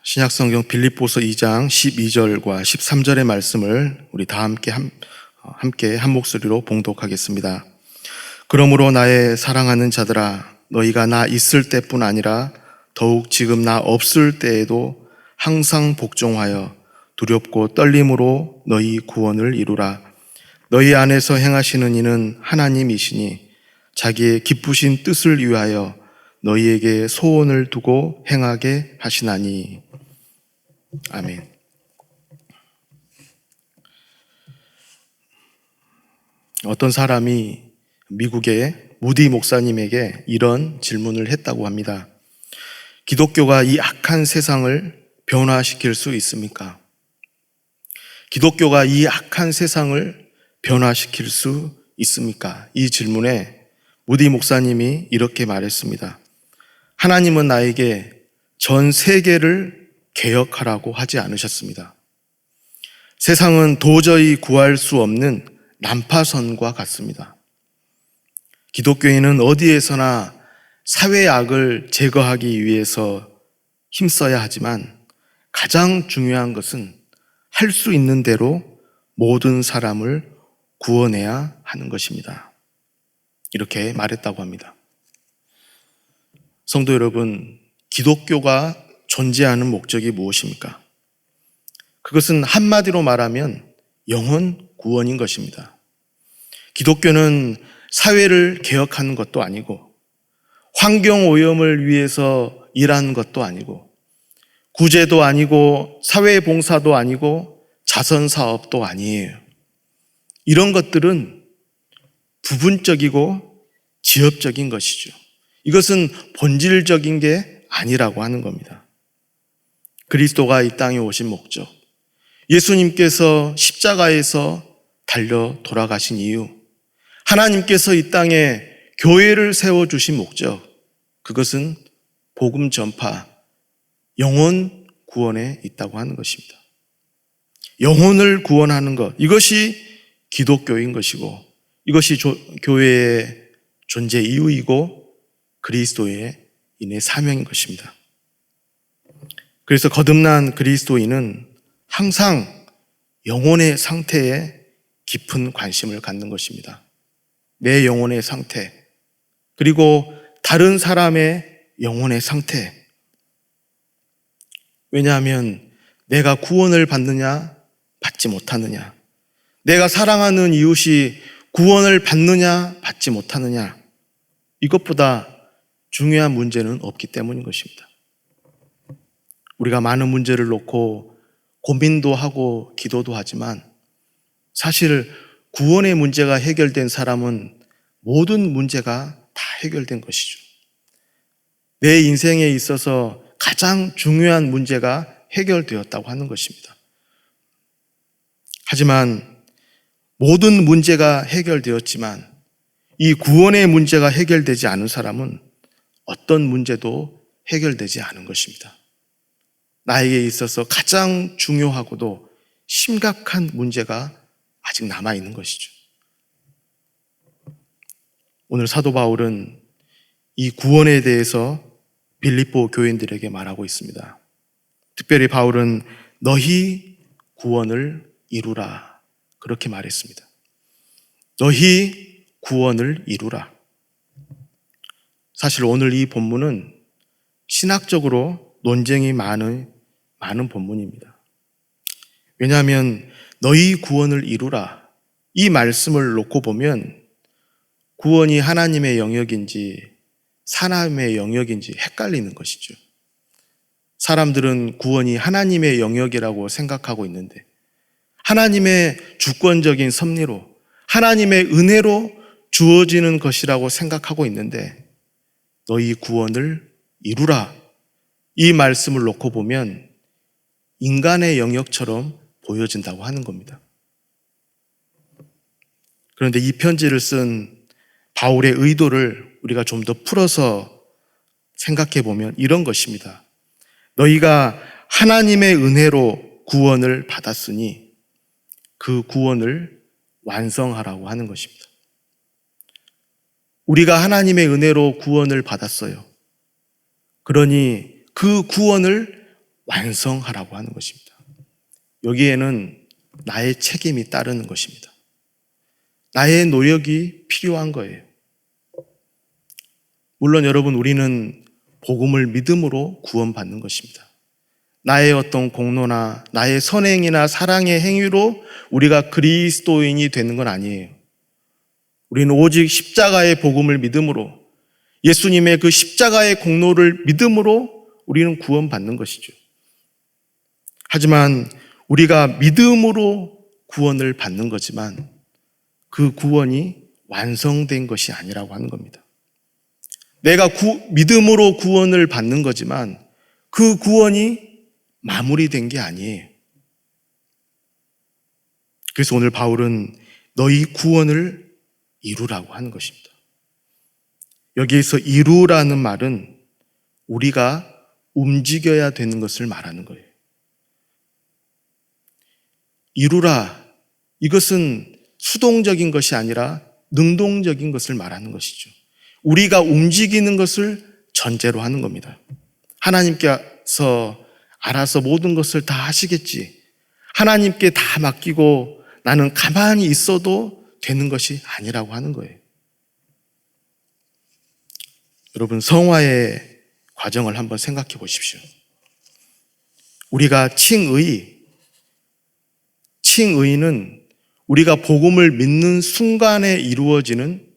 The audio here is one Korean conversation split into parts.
신약성경 빌립보서 2장 12절과 13절의 말씀을 우리 다 함께 한 목소리로 봉독하겠습니다. 그러므로 나의 사랑하는 자들아, 너희가 나 있을 때뿐 아니라 더욱 지금 나 없을 때에도 항상 복종하여 두렵고 떨림으로 너희 구원을 이루라. 너희 안에서 행하시는 이는 하나님이시니 자기의 기쁘신 뜻을 위하여 너희에게 소원을 두고 행하게 하시나니. 아멘. 어떤 사람이 미국의 무디 목사님에게 이런 질문을 했다고 합니다. 기독교가 이 악한 세상을 변화시킬 수 있습니까? 기독교가 이 악한 세상을 변화시킬 수 있습니까? 이 질문에 무디 목사님이 이렇게 말했습니다. 하나님은 나에게 전 세계를 개혁하라고 하지 않으셨습니다. 세상은 도저히 구할 수 없는 난파선과 같습니다. 기독교인은 어디에서나 사회의 악을 제거하기 위해서 힘써야 하지만 가장 중요한 것은 할 수 있는 대로 모든 사람을 구원해야 하는 것입니다. 이렇게 말했다고 합니다. 성도 여러분, 기독교가 존재하는 목적이 무엇입니까? 그것은 한마디로 말하면 영혼 구원인 것입니다. 기독교는 사회를 개혁하는 것도 아니고 환경 오염을 위해서 일하는 것도 아니고 구제도 아니고 사회봉사도 아니고 자선사업도 아니에요. 이런 것들은 부분적이고 지엽적인 것이죠. 이것은 본질적인 게 아니라고 하는 겁니다. 그리스도가 이 땅에 오신 목적, 예수님께서 십자가에서 달려 돌아가신 이유, 하나님께서 이 땅에 교회를 세워주신 목적, 그것은 복음 전파, 영혼 구원에 있다고 하는 것입니다. 영혼을 구원하는 것, 이것이 기독교인 것이고 이것이 교회의 존재 이유이고 그리스도의 인의 사명인 것입니다. 그래서 거듭난 그리스도인은 항상 영혼의 상태에 깊은 관심을 갖는 것입니다. 내 영혼의 상태, 그리고 다른 사람의 영혼의 상태. 왜냐하면 내가 구원을 받느냐, 받지 못하느냐, 내가 사랑하는 이웃이 구원을 받느냐, 받지 못하느냐, 이것보다 중요한 문제는 없기 때문인 것입니다. 우리가 많은 문제를 놓고 고민도 하고 기도도 하지만 사실 구원의 문제가 해결된 사람은 모든 문제가 다 해결된 것이죠. 내 인생에 있어서 가장 중요한 문제가 해결되었다고 하는 것입니다. 하지만 모든 문제가 해결되었지만 이 구원의 문제가 해결되지 않은 사람은 어떤 문제도 해결되지 않은 것입니다. 나에게 있어서 가장 중요하고도 심각한 문제가 아직 남아있는 것이죠. 오늘 사도 바울은 이 구원에 대해서 빌립보 교인들에게 말하고 있습니다. 특별히 바울은 너희 구원을 이루라, 그렇게 말했습니다. 너희 구원을 이루라. 사실 오늘 이 본문은 신학적으로 논쟁이 많은 본문입니다. 왜냐하면 너희 구원을 이루라, 이 말씀을 놓고 보면 구원이 하나님의 영역인지 사람의 영역인지 헷갈리는 것이죠. 사람들은 구원이 하나님의 영역이라고 생각하고 있는데 하나님의 주권적인 섭리로, 하나님의 은혜로 주어지는 것이라고 생각하고 있는데 너희 구원을 이루라, 이 말씀을 놓고 보면 인간의 영역처럼 보여진다고 하는 겁니다. 그런데 이 편지를 쓴 바울의 의도를 우리가 좀 더 풀어서 생각해 보면 이런 것입니다. 너희가 하나님의 은혜로 구원을 받았으니 그 구원을 완성하라고 하는 것입니다. 우리가 하나님의 은혜로 구원을 받았어요. 그러니 그 구원을 완성하라고 하는 것입니다. 여기에는 나의 책임이 따르는 것입니다. 나의 노력이 필요한 거예요. 물론 여러분, 우리는 복음을 믿음으로 구원받는 것입니다. 나의 어떤 공로나 나의 선행이나 사랑의 행위로 우리가 그리스도인이 되는 건 아니에요. 우리는 오직 십자가의 복음을 믿음으로, 예수님의 그 십자가의 공로를 믿음으로 우리는 구원받는 것이죠. 하지만 우리가 믿음으로 구원을 받는 거지만 그 구원이 완성된 것이 아니라고 하는 겁니다. 내가 믿음으로 구원을 받는 거지만 그 구원이 마무리된 게 아니에요. 그래서 오늘 바울은 너희 구원을 이루라고 하는 것입니다. 여기에서 이루라는 말은 우리가 움직여야 되는 것을 말하는 거예요. 이루라, 이것은 수동적인 것이 아니라 능동적인 것을 말하는 것이죠. 우리가 움직이는 것을 전제로 하는 겁니다. 하나님께서 알아서 모든 것을 다 하시겠지, 하나님께 다 맡기고 나는 가만히 있어도 되는 것이 아니라고 하는 거예요. 여러분, 성화의 과정을 한번 생각해 보십시오. 우리가 칭의는 우리가 복음을 믿는 순간에 이루어지는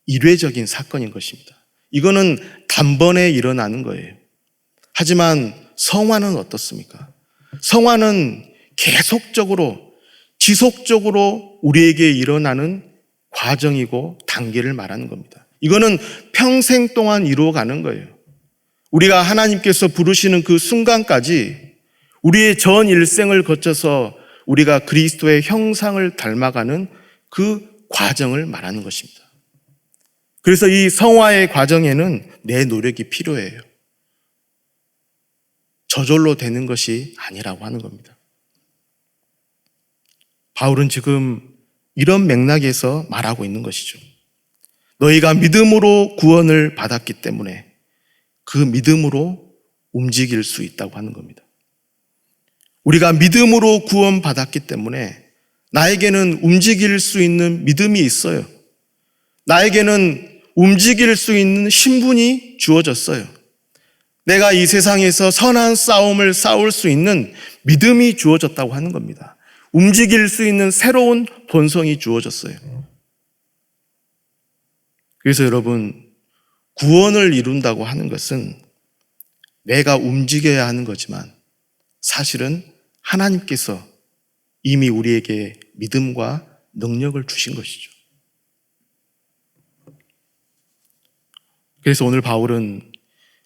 일회적인 사건인 것입니다. 이거는 단번에 일어나는 거예요. 하지만 성화는 어떻습니까? 성화는 계속적으로, 지속적으로 우리에게 일어나는 과정이고 단계를 말하는 겁니다. 이거는 평생 동안 이루어가는 거예요. 우리가 하나님께서 부르시는 그 순간까지 우리의 전 일생을 거쳐서 우리가 그리스도의 형상을 닮아가는 그 과정을 말하는 것입니다. 그래서 이 성화의 과정에는 내 노력이 필요해요. 저절로 되는 것이 아니라고 하는 겁니다. 바울은 지금 이런 맥락에서 말하고 있는 것이죠. 너희가 믿음으로 구원을 받았기 때문에 그 믿음으로 움직일 수 있다고 하는 겁니다. 우리가 믿음으로 구원받았기 때문에 나에게는 움직일 수 있는 믿음이 있어요. 나에게는 움직일 수 있는 신분이 주어졌어요. 내가 이 세상에서 선한 싸움을 싸울 수 있는 믿음이 주어졌다고 하는 겁니다. 움직일 수 있는 새로운 본성이 주어졌어요. 그래서 여러분, 구원을 이룬다고 하는 것은 내가 움직여야 하는 거지만 사실은 하나님께서 이미 우리에게 믿음과 능력을 주신 것이죠. 그래서 오늘 바울은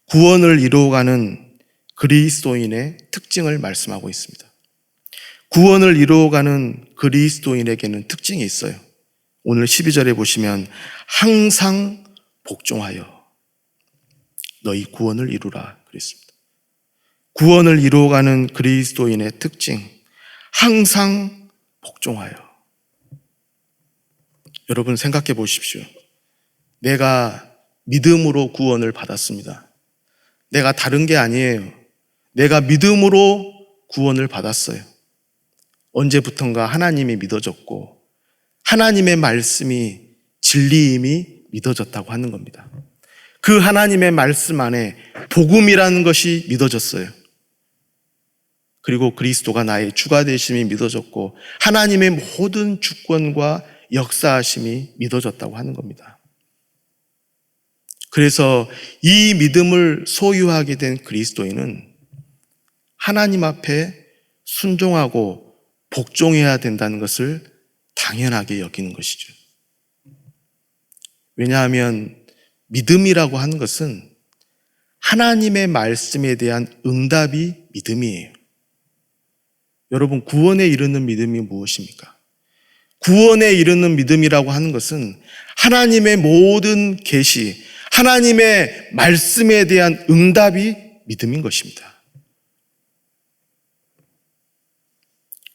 구원을 이루어가는 그리스도인의 특징을 말씀하고 있습니다. 구원을 이루어가는 그리스도인에게는 특징이 있어요. 오늘 12절에 보시면 항상 복종하여 너희 구원을 이루라 그랬습니다. 구원을 이루어가는 그리스도인의 특징, 항상 복종하여. 여러분 생각해 보십시오. 내가 믿음으로 구원을 받았습니다. 내가 다른 게 아니에요. 내가 믿음으로 구원을 받았어요. 언제부턴가 하나님이 믿어졌고 하나님의 말씀이 진리임이 믿어졌다고 하는 겁니다. 그 하나님의 말씀 안에 복음이라는 것이 믿어졌어요. 그리고 그리스도가 나의 주가 되심이 믿어졌고 하나님의 모든 주권과 역사하심이 믿어졌다고 하는 겁니다. 그래서 이 믿음을 소유하게 된 그리스도인은 하나님 앞에 순종하고 복종해야 된다는 것을 당연하게 여기는 것이죠. 왜냐하면 믿음이라고 하는 것은 하나님의 말씀에 대한 응답이 믿음이에요. 여러분, 구원에 이르는 믿음이 무엇입니까? 구원에 이르는 믿음이라고 하는 것은 하나님의 모든 계시, 하나님의 말씀에 대한 응답이 믿음인 것입니다.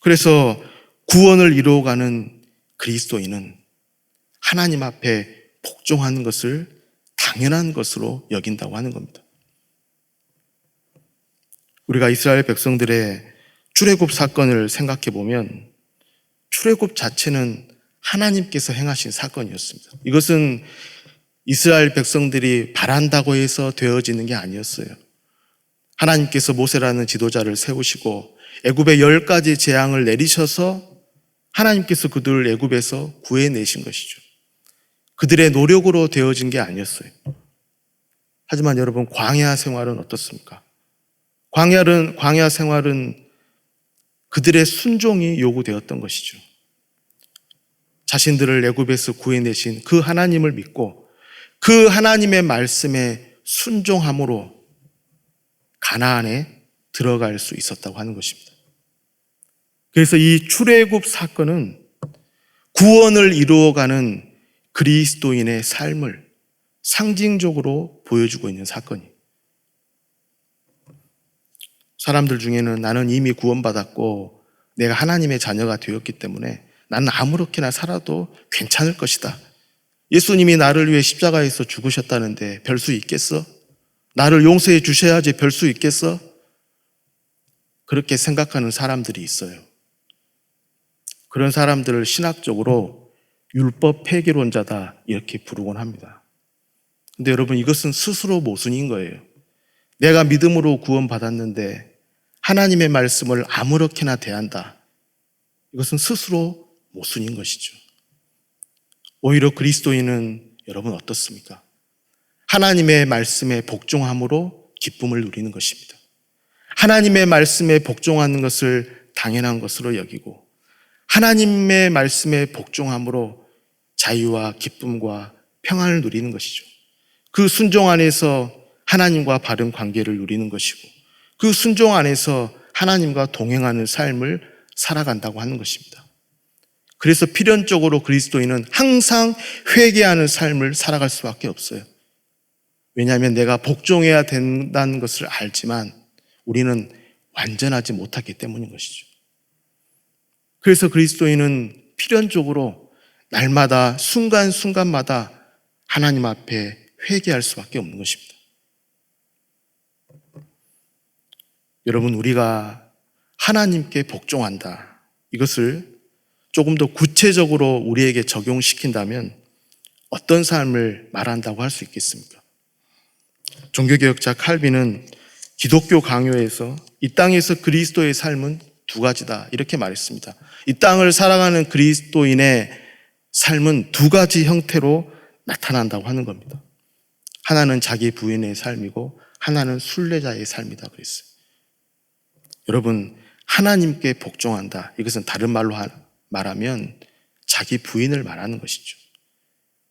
그래서 구원을 이루어가는 그리스도인은 하나님 앞에 복종하는 것을 당연한 것으로 여긴다고 하는 겁니다. 우리가 이스라엘 백성들의 출애굽 사건을 생각해 보면 출애굽 자체는 하나님께서 행하신 사건이었습니다. 이것은 이스라엘 백성들이 바란다고 해서 되어지는 게 아니었어요. 하나님께서 모세라는 지도자를 세우시고 애굽의 10가지 재앙을 내리셔서 하나님께서 그들을 애굽에서 구해내신 것이죠. 그들의 노력으로 되어진 게 아니었어요. 하지만 여러분, 광야 생활은 어떻습니까? 광야 생활은 그들의 순종이 요구되었던 것이죠. 자신들을 애굽에서 구해내신 그 하나님을 믿고 그 하나님의 말씀에 순종함으로 가나안에 들어갈 수 있었다고 하는 것입니다. 그래서 이 출애굽 사건은 구원을 이루어가는 그리스도인의 삶을 상징적으로 보여주고 있는 사건이에요. 사람들 중에는 나는 이미 구원받았고 내가 하나님의 자녀가 되었기 때문에 나는 아무렇게나 살아도 괜찮을 것이다. 예수님이 나를 위해 십자가에서 죽으셨다는데 별 수 있겠어? 나를 용서해 주셔야지 별 수 있겠어? 그렇게 생각하는 사람들이 있어요. 그런 사람들을 신학적으로 율법 폐기론자다 이렇게 부르곤 합니다. 근데 여러분, 이것은 스스로 모순인 거예요. 내가 믿음으로 구원받았는데 하나님의 말씀을 아무렇게나 대한다. 이것은 스스로 모순인 것이죠. 오히려 그리스도인은 여러분 어떻습니까? 하나님의 말씀에 복종함으로 기쁨을 누리는 것입니다. 하나님의 말씀에 복종하는 것을 당연한 것으로 여기고 하나님의 말씀에 복종함으로 자유와 기쁨과 평안을 누리는 것이죠. 그 순종 안에서 하나님과 바른 관계를 누리는 것이고 그 순종 안에서 하나님과 동행하는 삶을 살아간다고 하는 것입니다. 그래서 필연적으로 그리스도인은 항상 회개하는 삶을 살아갈 수밖에 없어요. 왜냐하면 내가 복종해야 된다는 것을 알지만 우리는 완전하지 못하기 때문인 것이죠. 그래서 그리스도인은 필연적으로 날마다 순간순간마다 하나님 앞에 회개할 수밖에 없는 것입니다. 여러분, 우리가 하나님께 복종한다. 이것을 조금 더 구체적으로 우리에게 적용시킨다면 어떤 삶을 말한다고 할 수 있겠습니까? 종교개혁자 칼빈은 기독교 강요에서 이 땅에서 그리스도의 삶은 두 가지다 이렇게 말했습니다. 이 땅을 살아가는 그리스도인의 삶은 두 가지 형태로 나타난다고 하는 겁니다. 하나는 자기 부인의 삶이고 하나는 순례자의 삶이다 그랬어요. 여러분, 하나님께 복종한다. 이것은 다른 말로 말하면 자기 부인을 말하는 것이죠.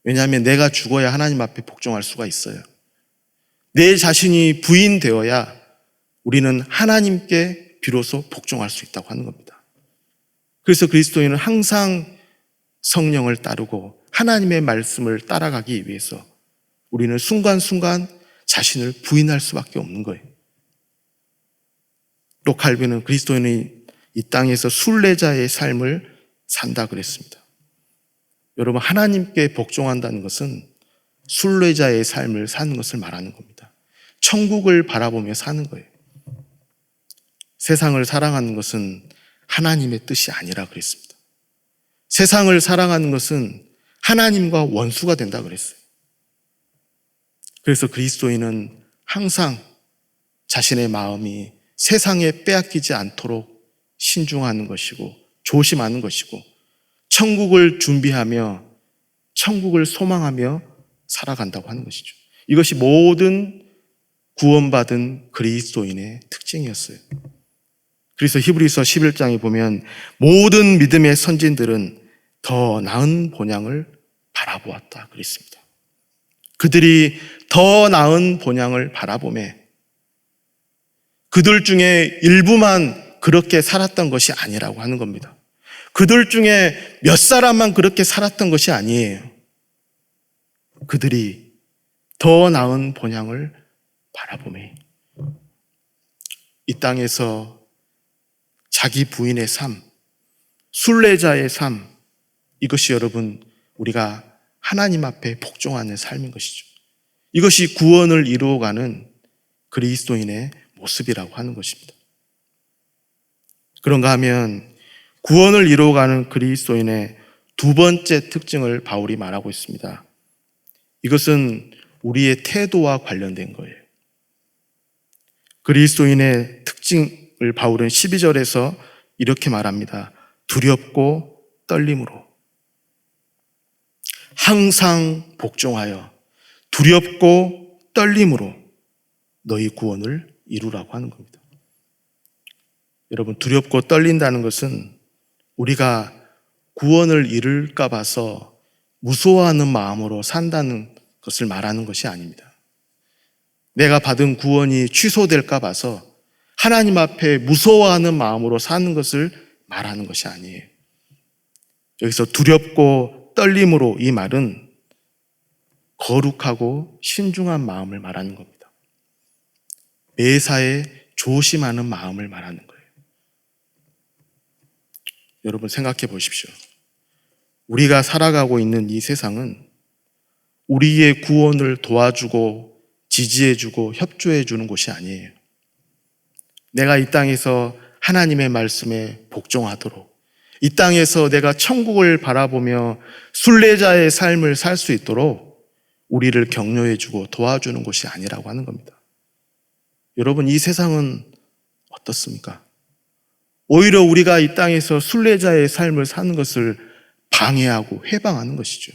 왜냐하면 내가 죽어야 하나님 앞에 복종할 수가 있어요. 내 자신이 부인되어야 우리는 하나님께 비로소 복종할 수 있다고 하는 겁니다. 그래서 그리스도인은 항상 성령을 따르고 하나님의 말씀을 따라가기 위해서 우리는 순간순간 자신을 부인할 수밖에 없는 거예요. 또 칼빈은 그리스도인이 이 땅에서 순례자의 삶을 산다 그랬습니다. 여러분, 하나님께 복종한다는 것은 순례자의 삶을 사는 것을 말하는 겁니다. 천국을 바라보며 사는 거예요. 세상을 사랑하는 것은 하나님의 뜻이 아니라 그랬습니다. 세상을 사랑하는 것은 하나님과 원수가 된다 그랬어요. 그래서 그리스도인은 항상 자신의 마음이 세상에 빼앗기지 않도록 신중하는 것이고 조심하는 것이고 천국을 준비하며 천국을 소망하며 살아간다고 하는 것이죠. 이것이 모든 구원받은 그리스도인의 특징이었어요. 그래서 히브리서 11장에 보면 모든 믿음의 선진들은 더 나은 본향을 바라보았다 그랬습니다. 그들이 더 나은 본향을 바라보매 그들 중에 일부만 그렇게 살았던 것이 아니라고 하는 겁니다. 그들 중에 몇 사람만 그렇게 살았던 것이 아니에요. 그들이 더 나은 본향을 바라보매 이 땅에서 자기 부인의 삶, 순례자의 삶, 이것이 여러분 우리가 하나님 앞에 복종하는 삶인 것이죠. 이것이 구원을 이루어가는 그리스도인의 모습이라고 하는 것입니다. 그런가 하면 구원을 이루어가는 그리스도인의 두 번째 특징을 바울이 말하고 있습니다. 이것은 우리의 태도와 관련된 거예요. 그리스도인의 특징을 바울은 12절에서 이렇게 말합니다. 두렵고 떨림으로. 항상 복종하여 두렵고 떨림으로 너희 구원을 이루라고 하는 겁니다. 여러분, 두렵고 떨린다는 것은 우리가 구원을 이룰까 봐서 무서워하는 마음으로 산다는 것을 말하는 것이 아닙니다. 내가 받은 구원이 취소될까 봐서 하나님 앞에 무서워하는 마음으로 사는 것을 말하는 것이 아니에요. 여기서 두렵고 떨림으로 이 말은 거룩하고 신중한 마음을 말하는 겁니다. 매사에 조심하는 마음을 말하는 거예요. 여러분 생각해 보십시오. 우리가 살아가고 있는 이 세상은 우리의 구원을 도와주고 지지해주고 협조해주는 곳이 아니에요. 내가 이 땅에서 하나님의 말씀에 복종하도록, 이 땅에서 내가 천국을 바라보며 순례자의 삶을 살 수 있도록 우리를 격려해주고 도와주는 곳이 아니라고 하는 겁니다. 여러분, 이 세상은 어떻습니까? 오히려 우리가 이 땅에서 순례자의 삶을 사는 것을 방해하고 회방하는 것이죠.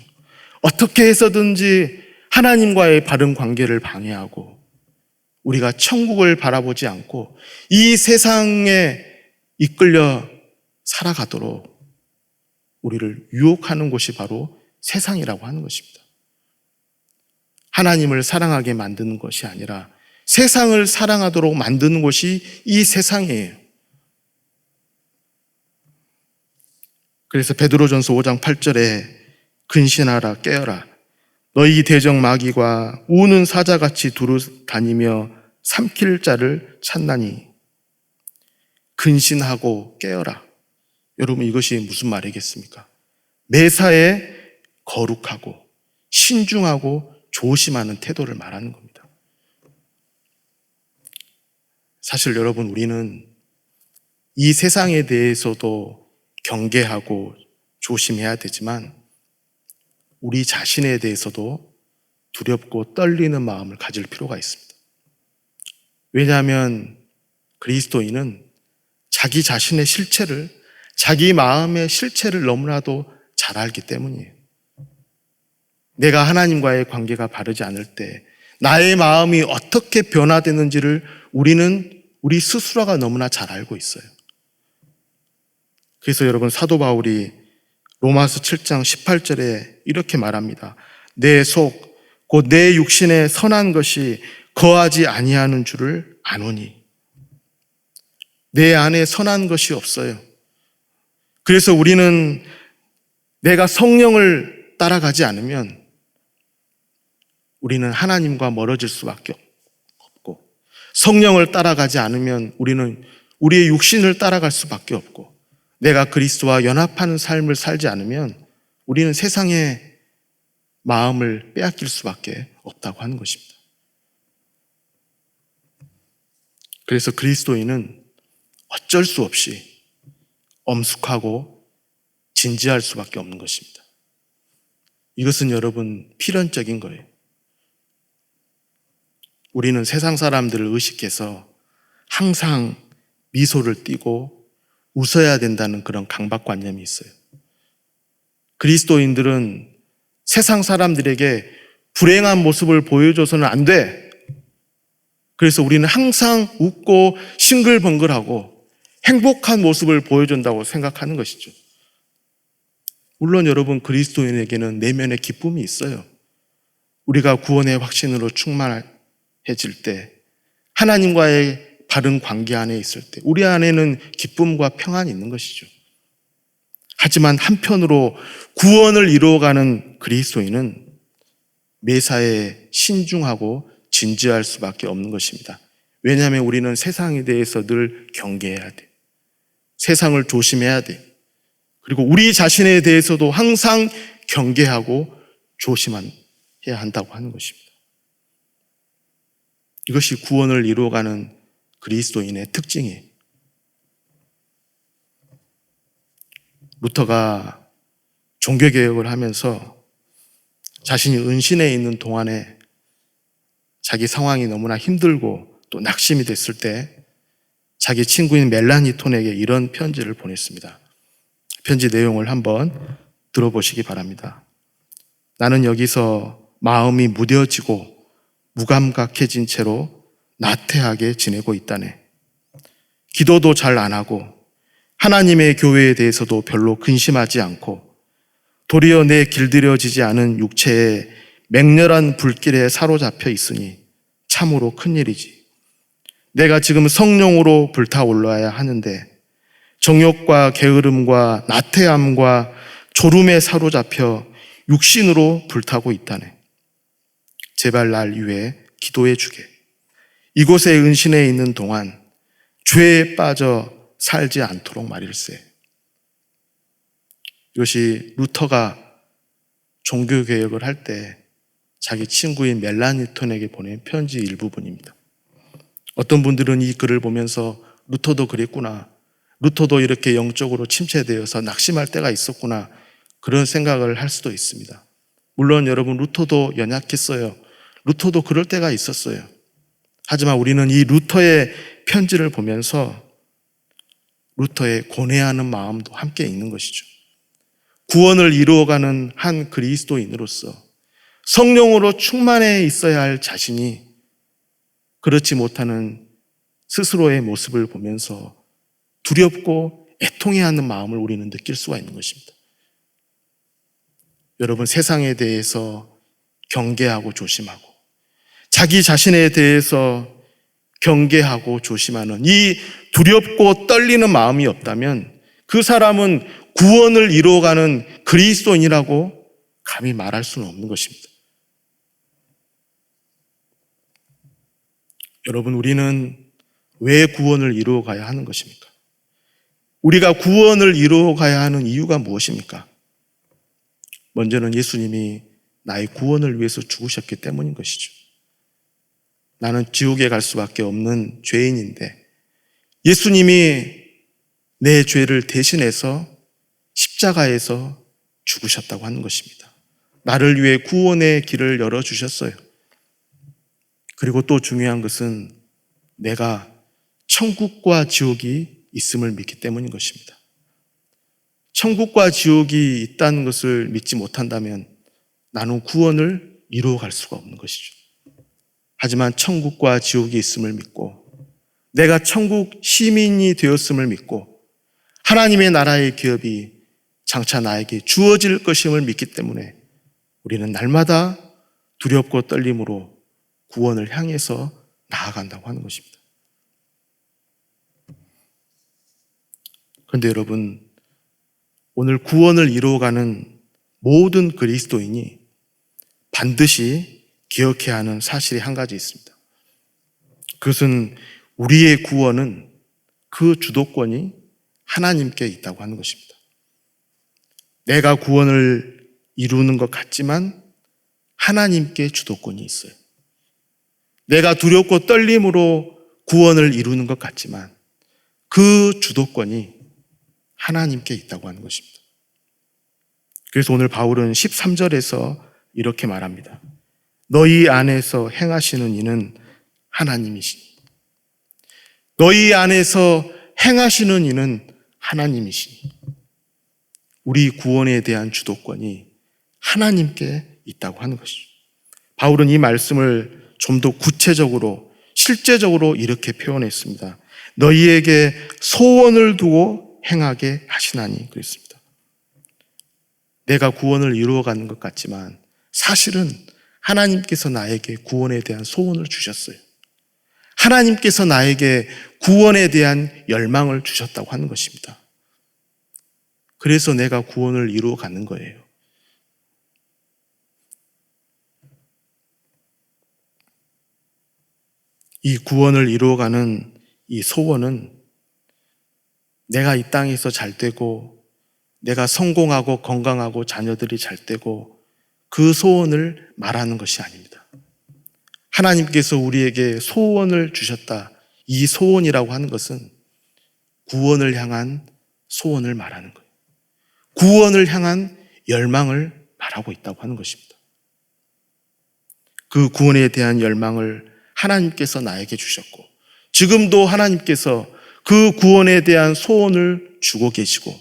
어떻게 해서든지 하나님과의 바른 관계를 방해하고 우리가 천국을 바라보지 않고 이 세상에 이끌려 살아가도록 우리를 유혹하는 곳이 바로 세상이라고 하는 것입니다. 하나님을 사랑하게 만드는 것이 아니라 세상을 사랑하도록 만드는 것이 이 세상이에요. 그래서 베드로전서 5장 8절에 근신하라 깨어라 너희 대적 마귀가 우는 사자같이 두루 다니며 삼킬 자를 찾나니 근신하고 깨어라. 여러분, 이것이 무슨 말이겠습니까? 매사에 거룩하고 신중하고 조심하는 태도를 말하는 겁니다. 사실 여러분, 우리는 이 세상에 대해서도 경계하고 조심해야 되지만 우리 자신에 대해서도 두렵고 떨리는 마음을 가질 필요가 있습니다. 왜냐하면 그리스도인은 자기 자신의 실체를, 자기 마음의 실체를 너무나도 잘 알기 때문이에요. 내가 하나님과의 관계가 바르지 않을 때 나의 마음이 어떻게 변화되는지를 우리는 우리 스스로가 너무나 잘 알고 있어요. 그래서 여러분, 사도 바울이 로마서 7장 18절에 이렇게 말합니다. 내 속, 곧 내 육신에 선한 것이 거하지 아니하는 줄을 아노니. 내 안에 선한 것이 없어요. 그래서 우리는 내가 성령을 따라가지 않으면 우리는 하나님과 멀어질 수밖에 없고, 성령을 따라가지 않으면 우리는 우리의 육신을 따라갈 수밖에 없고, 내가 그리스도와 연합하는 삶을 살지 않으면 우리는 세상의 마음을 빼앗길 수밖에 없다고 하는 것입니다. 그래서 그리스도인은 어쩔 수 없이 엄숙하고 진지할 수밖에 없는 것입니다. 이것은 여러분 필연적인 거예요. 우리는 세상 사람들을 의식해서 항상 미소를 띠고 웃어야 된다는 그런 강박관념이 있어요. 그리스도인들은 세상 사람들에게 불행한 모습을 보여줘서는 안 돼. 그래서 우리는 항상 웃고 싱글벙글하고 행복한 모습을 보여준다고 생각하는 것이죠. 물론 여러분, 그리스도인에게는 내면의 기쁨이 있어요. 우리가 구원의 확신으로 충만해질 때, 하나님과의 바른 관계 안에 있을 때 우리 안에는 기쁨과 평안이 있는 것이죠. 하지만 한편으로 구원을 이루어가는 그리스도인은 매사에 신중하고 진지할 수밖에 없는 것입니다. 왜냐하면 우리는 세상에 대해서 늘 경계해야 돼. 세상을 조심해야 돼. 그리고 우리 자신에 대해서도 항상 경계하고 조심해야 한다고 하는 것입니다. 이것이 구원을 이루어가는 그리스도인의 특징이에요. 루터가 종교개혁을 하면서 자신이 은신해 있는 동안에 자기 상황이 너무나 힘들고 또 낙심이 됐을 때 자기 친구인 멜라니 톤에게 이런 편지를 보냈습니다. 편지 내용을 한번 들어보시기 바랍니다. 나는 여기서 마음이 무뎌지고 무감각해진 채로 나태하게 지내고 있다네. 기도도 잘 안 하고 하나님의 교회에 대해서도 별로 근심하지 않고 도리어 내 길들여지지 않은 육체에 맹렬한 불길에 사로잡혀 있으니 참으로 큰일이지. 내가 지금 성령으로 불타올라야 하는데 정욕과 게으름과 나태함과 졸음에 사로잡혀 육신으로 불타고 있다네. 제발 날 위해 기도해 주게. 이곳에 은신해 있는 동안 죄에 빠져 살지 않도록 말일세. 이것이 루터가 종교개혁을 할 때 자기 친구인 멜라니톤에게 보낸 편지 일부분입니다. 어떤 분들은 이 글을 보면서 루터도 그랬구나, 루터도 이렇게 영적으로 침체되어서 낙심할 때가 있었구나, 그런 생각을 할 수도 있습니다. 물론 여러분, 루터도 연약했어요. 루터도 그럴 때가 있었어요. 하지만 우리는 이 루터의 편지를 보면서 루터의 고뇌하는 마음도 함께 있는 것이죠. 구원을 이루어가는 한 그리스도인으로서 성령으로 충만해 있어야 할 자신이 그렇지 못하는 스스로의 모습을 보면서 두렵고 애통해하는 마음을 우리는 느낄 수가 있는 것입니다. 여러분, 세상에 대해서 경계하고 조심하고 자기 자신에 대해서 경계하고 조심하는 이 두렵고 떨리는 마음이 없다면 그 사람은 구원을 이루어가는 그리스도인이라고 감히 말할 수는 없는 것입니다. 여러분, 우리는 왜 구원을 이루어가야 하는 것입니까? 우리가 구원을 이루어가야 하는 이유가 무엇입니까? 먼저는 예수님이 나의 구원을 위해서 죽으셨기 때문인 것이죠. 나는 지옥에 갈 수밖에 없는 죄인인데 예수님이 내 죄를 대신해서 십자가에서 죽으셨다고 하는 것입니다. 나를 위해 구원의 길을 열어주셨어요. 그리고 또 중요한 것은 내가 천국과 지옥이 있음을 믿기 때문인 것입니다. 천국과 지옥이 있다는 것을 믿지 못한다면 나는 구원을 이루어갈 수가 없는 것이죠. 하지만 천국과 지옥이 있음을 믿고 내가 천국 시민이 되었음을 믿고 하나님의 나라의 기업이 장차 나에게 주어질 것임을 믿기 때문에 우리는 날마다 두렵고 떨림으로 구원을 향해서 나아간다고 하는 것입니다. 그런데 여러분, 오늘 구원을 이루어가는 모든 그리스도인이 반드시 기억해야 하는 사실이 한 가지 있습니다. 그것은 우리의 구원은 그 주도권이 하나님께 있다고 하는 것입니다. 내가 구원을 이루는 것 같지만 하나님께 주도권이 있어요. 내가 두렵고 떨림으로 구원을 이루는 것 같지만 그 주도권이 하나님께 있다고 하는 것입니다. 그래서 오늘 바울은 13절에서 이렇게 말합니다. 너희 안에서 행하시는 이는 하나님이시니. 너희 안에서 행하시는 이는 하나님이시니. 우리 구원에 대한 주도권이 하나님께 있다고 하는 것이죠. 바울은 이 말씀을 좀 더 구체적으로 실제적으로 이렇게 표현했습니다. 너희에게 소원을 두고 행하게 하시나니 그랬습니다. 내가 구원을 이루어가는 것 같지만 사실은 하나님께서 나에게 구원에 대한 소원을 주셨어요. 하나님께서 나에게 구원에 대한 열망을 주셨다고 하는 것입니다. 그래서 내가 구원을 이루어가는 거예요. 이 구원을 이루어가는 이 소원은 내가 이 땅에서 잘 되고 내가 성공하고 건강하고 자녀들이 잘 되고 그 소원을 말하는 것이 아닙니다. 하나님께서 우리에게 소원을 주셨다. 이 소원이라고 하는 것은 구원을 향한 소원을 말하는 거예요. 구원을 향한 열망을 말하고 있다고 하는 것입니다. 그 구원에 대한 열망을 하나님께서 나에게 주셨고, 지금도 하나님께서 그 구원에 대한 소원을 주고 계시고,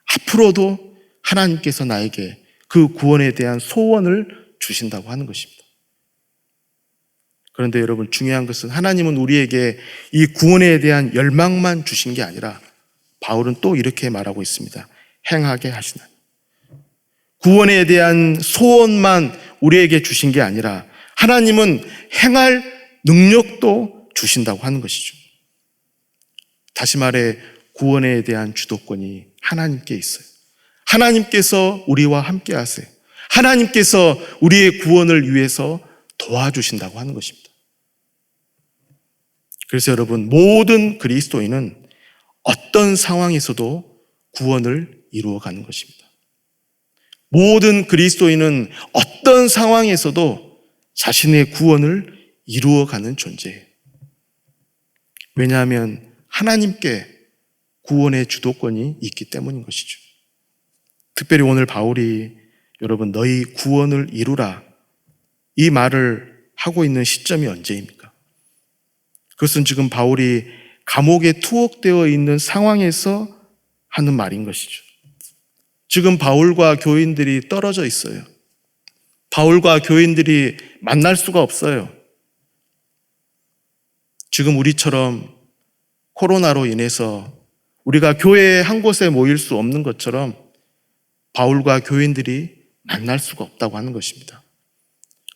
앞으로도 하나님께서 나에게 그 구원에 대한 소원을 주신다고 하는 것입니다. 그런데 여러분, 중요한 것은 하나님은 우리에게 이 구원에 대한 열망만 주신 게 아니라 바울은 또 이렇게 말하고 있습니다. 행하게 하시나니. 구원에 대한 소원만 우리에게 주신 게 아니라 하나님은 행할 능력도 주신다고 하는 것이죠. 다시 말해 구원에 대한 주도권이 하나님께 있어요. 하나님께서 우리와 함께 하세요. 하나님께서 우리의 구원을 위해서 도와주신다고 하는 것입니다. 그래서 여러분, 모든 그리스도인은 어떤 상황에서도 구원을 이루어가는 것입니다. 모든 그리스도인은 어떤 상황에서도 자신의 구원을 이루어가는 존재예요. 왜냐하면 하나님께 구원의 주도권이 있기 때문인 것이죠. 특별히 오늘 바울이 여러분, 너희 구원을 이루라, 이 말을 하고 있는 시점이 언제입니까? 그것은 지금 바울이 감옥에 투옥되어 있는 상황에서 하는 말인 것이죠. 지금 바울과 교인들이 떨어져 있어요. 바울과 교인들이 만날 수가 없어요. 지금 우리처럼 코로나로 인해서 우리가 교회 한 곳에 모일 수 없는 것처럼 바울과 교인들이 만날 수가 없다고 하는 것입니다.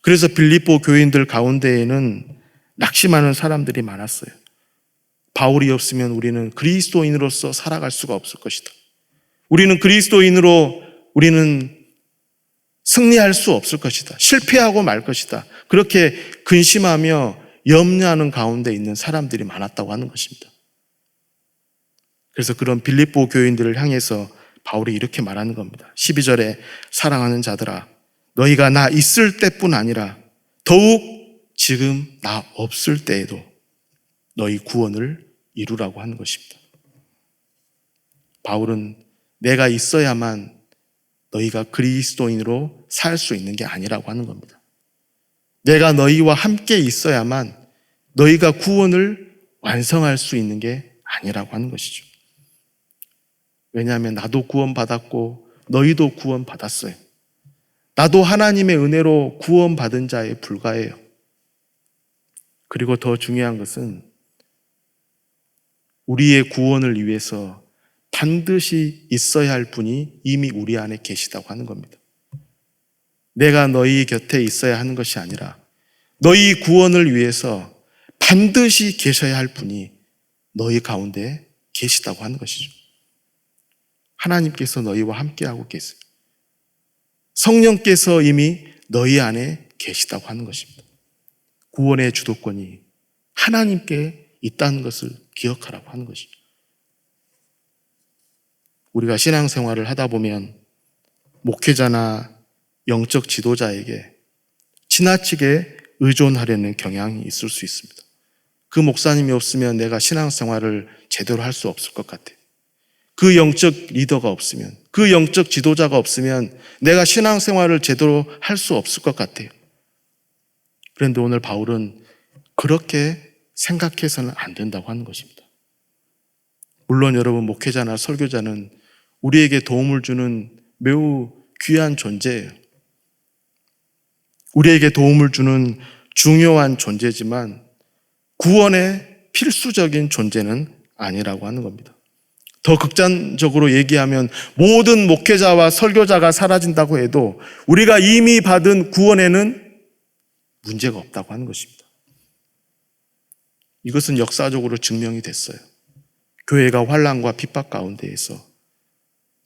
그래서 빌립보 교인들 가운데에는 낙심하는 사람들이 많았어요. 바울이 없으면 우리는 그리스도인으로서 살아갈 수가 없을 것이다. 우리는 그리스도인으로 우리는 승리할 수 없을 것이다. 실패하고 말 것이다. 그렇게 근심하며 염려하는 가운데 있는 사람들이 많았다고 하는 것입니다. 그래서 그런 빌립보 교인들을 향해서 바울이 이렇게 말하는 겁니다. 12절에 사랑하는 자들아, 너희가 나 있을 때뿐 아니라 더욱 지금 나 없을 때에도 너희 구원을 이루라고 하는 것입니다. 바울은 내가 있어야만 너희가 그리스도인으로 살 수 있는 게 아니라고 하는 겁니다. 내가 너희와 함께 있어야만 너희가 구원을 완성할 수 있는 게 아니라고 하는 것이죠. 왜냐하면 나도 구원받았고 너희도 구원받았어요. 나도 하나님의 은혜로 구원받은 자에 불과해요. 그리고 더 중요한 것은 우리의 구원을 위해서 반드시 있어야 할 분이 이미 우리 안에 계시다고 하는 겁니다. 내가 너희 곁에 있어야 하는 것이 아니라 너희 구원을 위해서 반드시 계셔야 할 분이 너희 가운데 계시다고 하는 것이죠. 하나님께서 너희와 함께하고 계세요. 성령께서 이미 너희 안에 계시다고 하는 것입니다. 구원의 주도권이 하나님께 있다는 것을 기억하라고 하는 것이죠. 우리가 신앙생활을 하다 보면 목회자나 영적 지도자에게 지나치게 의존하려는 경향이 있을 수 있습니다. 그 목사님이 없으면 내가 신앙생활을 제대로 할 수 없을 것 같아요. 그 영적 리더가 없으면, 그 영적 지도자가 없으면 내가 신앙생활을 제대로 할 수 없을 것 같아요. 그런데 오늘 바울은 그렇게 생각해서는 안 된다고 하는 것입니다. 물론 여러분, 목회자나 설교자는 우리에게 도움을 주는 매우 귀한 존재예요. 우리에게 도움을 주는 중요한 존재지만 구원의 필수적인 존재는 아니라고 하는 겁니다. 더 극단적으로 얘기하면 모든 목회자와 설교자가 사라진다고 해도 우리가 이미 받은 구원에는 문제가 없다고 하는 것입니다. 이것은 역사적으로 증명이 됐어요. 교회가 환난과 핍박 가운데에서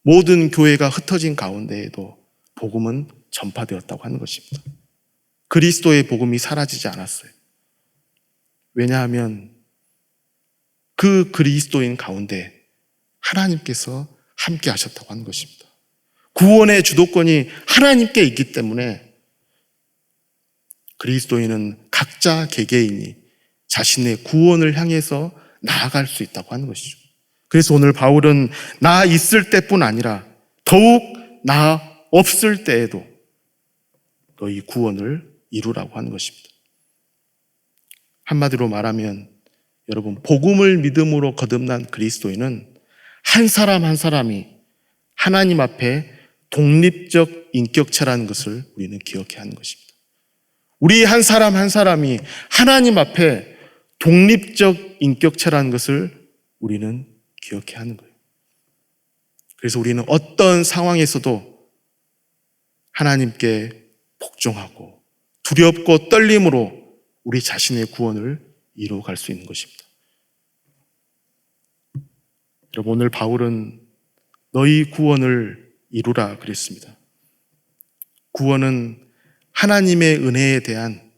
모든 교회가 흩어진 가운데에도 복음은 전파되었다고 하는 것입니다. 그리스도의 복음이 사라지지 않았어요. 왜냐하면 그 그리스도인 가운데 하나님께서 함께 하셨다고 하는 것입니다. 구원의 주도권이 하나님께 있기 때문에 그리스도인은 각자 개개인이 자신의 구원을 향해서 나아갈 수 있다고 하는 것이죠. 그래서 오늘 바울은 나 있을 때뿐 아니라 더욱 나 없을 때에도 너희 구원을 이루라고 하는 것입니다. 한마디로 말하면 여러분, 복음을 믿음으로 거듭난 그리스도인은 한 사람 한 사람이 하나님 앞에 독립적 인격체라는 것을 우리는 기억해야 하는 것입니다. 우리 한 사람 한 사람이 하나님 앞에 독립적 인격체라는 것을 우리는 기억해야 하는 거예요. 그래서 우리는 어떤 상황에서도 하나님께 복종하고 두렵고 떨림으로 우리 자신의 구원을 이루어갈 수 있는 것입니다. 여러분, 오늘 바울은 너희 구원을 이루라 그랬습니다. 구원은 하나님의 은혜에 대한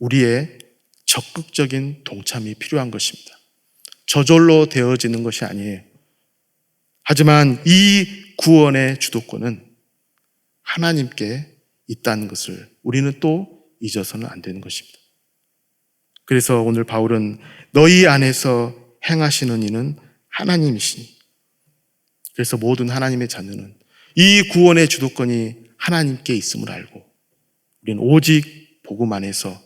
우리의 적극적인 동참이 필요한 것입니다. 저절로 되어지는 것이 아니에요. 하지만 이 구원의 주도권은 하나님께 있다는 것을 우리는 또 잊어서는 안 되는 것입니다. 그래서 오늘 바울은 너희 안에서 행하시는 이는 하나님이시니, 그래서 모든 하나님의 자녀는 이 구원의 주도권이 하나님께 있음을 알고 우리는 오직 복음 안에서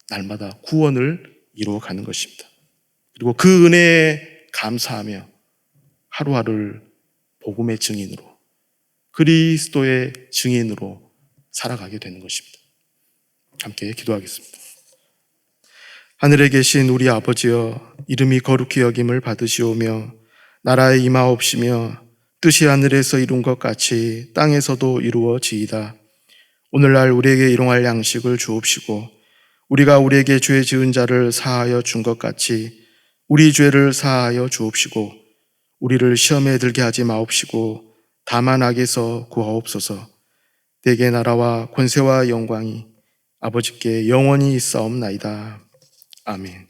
날마다 구원을 이루어가는 것입니다. 그리고 그 은혜에 감사하며 하루하루를 복음의 증인으로, 그리스도의 증인으로 살아가게 되는 것입니다. 함께 기도하겠습니다. 하늘에 계신 우리 아버지여, 이름이 거룩히 여김을 받으시오며 나라에 임하옵시며 뜻이 하늘에서 이룬 것 같이 땅에서도 이루어지이다. 오늘날 우리에게 일용할 양식을 주옵시고 우리가 우리에게 죄 지은 자를 사하여 준 것 같이 우리 죄를 사하여 주옵시고 우리를 시험에 들게 하지 마옵시고 다만 악에서 구하옵소서. 대개 나라와 권세와 영광이 아버지께 영원히 있사옵나이다. 아멘.